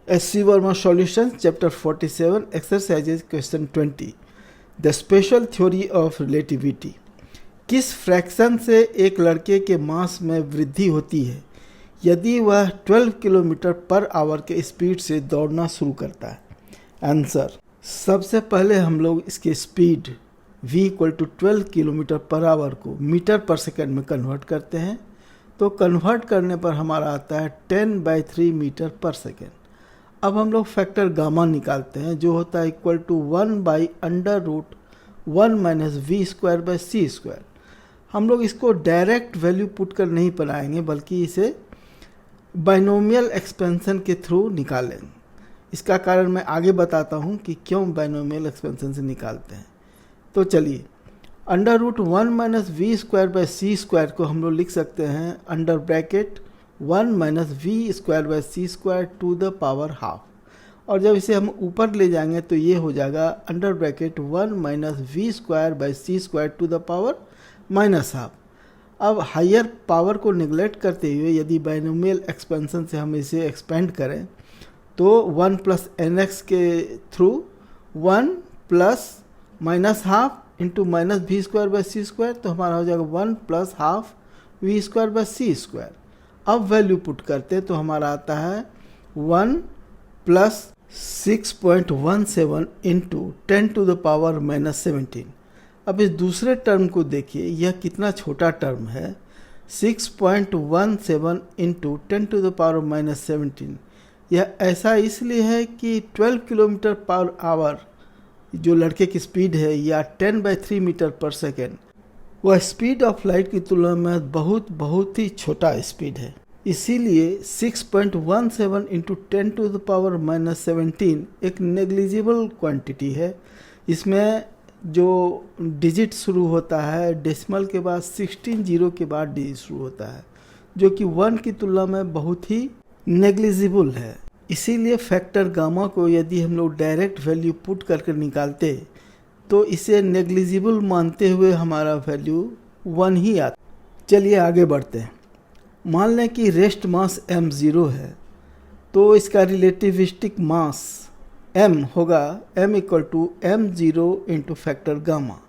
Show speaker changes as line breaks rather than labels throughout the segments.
S.C. Verma Solutions, Chapter 47, Exercises, Question 20. The Special Theory of Relativity. किस fraction से एक लड़के के मास में वृद्धि होती है यदि वह 12 किलोमीटर पर आवर के स्पीड से दौड़ना शुरू करता है? आंसर, सबसे पहले हम लोग इसके speed v equal to 12 kilometre per hour को मीटर पर सेकेंड में कन्वर्ट करते हैं। तो कन्वर्ट करने पर हमारा आता है 10/3 मीटर पर सेकेंड। अब हम लोग फैक्टर गामा निकालते हैं जो होता है इक्वल टू 1/√1 माइनस v²/c²। हम लोग इसको डायरेक्ट वैल्यू पुट कर नहीं बनाएंगे बल्कि इसे बाइनोमियल एक्सपेंशन के थ्रू निकालेंगे। इसका कारण मैं आगे बताता हूँ कि क्यों बाइनोमियल एक्सपेंशन से निकालते हैं। तो चलिए, √1 माइनस v²/c² को हम लोग लिख सकते हैं under bracket 1 minus v²/c² to the power half. और जब इसे हम ऊपर ले जाएंगे तो ये हो जाएगा under bracket 1 minus v²/c² to the power minus half. अब हायर पावर को निगलेक्ट करते हुए यदि बाइनोमियल एक्सपेंशन से हम इसे एक्सपेंड करें तो 1 प्लस nx के through 1 plus minus half into minus v²/c², तो हमारा हो जाएगा 1 प्लस हाफ v²/c²। अब वैल्यू पुट करते हैं तो हमारा आता है 1 plus 6.17 into 10 to the power minus 17। अब इस दूसरे टर्म को देखिए, यह कितना छोटा टर्म है। 6.17 into 10 to the power minus 17। यह ऐसा इसलिए है कि 12 किलोमीटर पर आवर जो लड़के की स्पीड है या 10/3 मीटर पर सेकेंड, वह स्पीड ऑफ लाइट की तुलना में बहुत ही छोटा स्पीड है। इसीलिए 6.17 into 10 to the power minus 17 एक नेग्लिजिबल क्वांटिटी है। इसमें जो डिजिट शुरू होता है डेसिमल के बाद 16 जीरो के बाद डिजिट शुरू होता है, जो कि 1 की तुलना में बहुत ही नेग्लिजिबल है। इसीलिए फैक्टर गामा को यदि हम लोग डायरेक्ट वैल्यू पुट करके निकालते तो इसे नेग्लिजिबल मानते हुए हमारा वैल्यू 1 ही आता। चलिए आगे बढ़ते हैं। मान लें कि रेस्ट मास m0 है तो इसका रिलेटिविस्टिक मास m होगा m equal to m0 into factor gamma.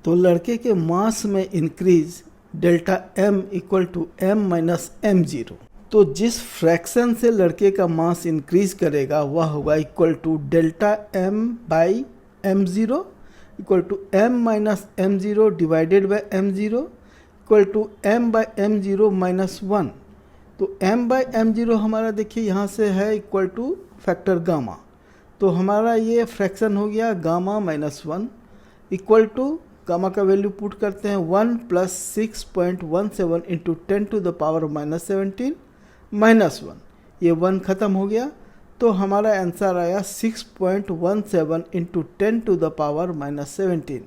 तो लड़के के मास में increase delta m equal to m minus m0। तो जिस फ्रैक्शन से लड़के का मास इंक्रीज करेगा वह होगा equal to delta m by m0 equal to m minus m0 divided by m0 equal to m by m0 minus 1। तो m बाई m0 हमारा देखिए यहाँ से है इक्वल टू फैक्टर गामा। तो हमारा ये फ्रैक्शन हो गया gamma minus 1 equal to gamma का वैल्यू पुट करते हैं 1 plus 6.17 into 10 to the power minus 17 minus 1। ये 1 ख़त्म हो गया तो हमारा आंसर आया 6.17 into 10 to the power minus 17।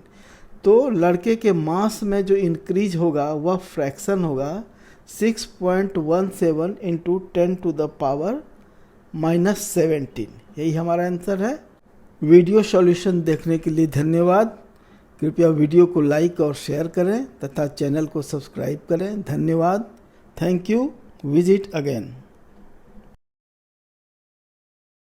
तो लड़के के मास में जो इंक्रीज होगा वह फ्रैक्शन होगा 6.17 into 10 to the power minus 17। यही हमारा आंसर है। वीडियो सॉल्यूशन देखने के लिए धन्यवाद। कृपया वीडियो को लाइक और शेयर करें तथा चैनल को सब्सक्राइब करें। धन्यवाद। Thank you. Visit again.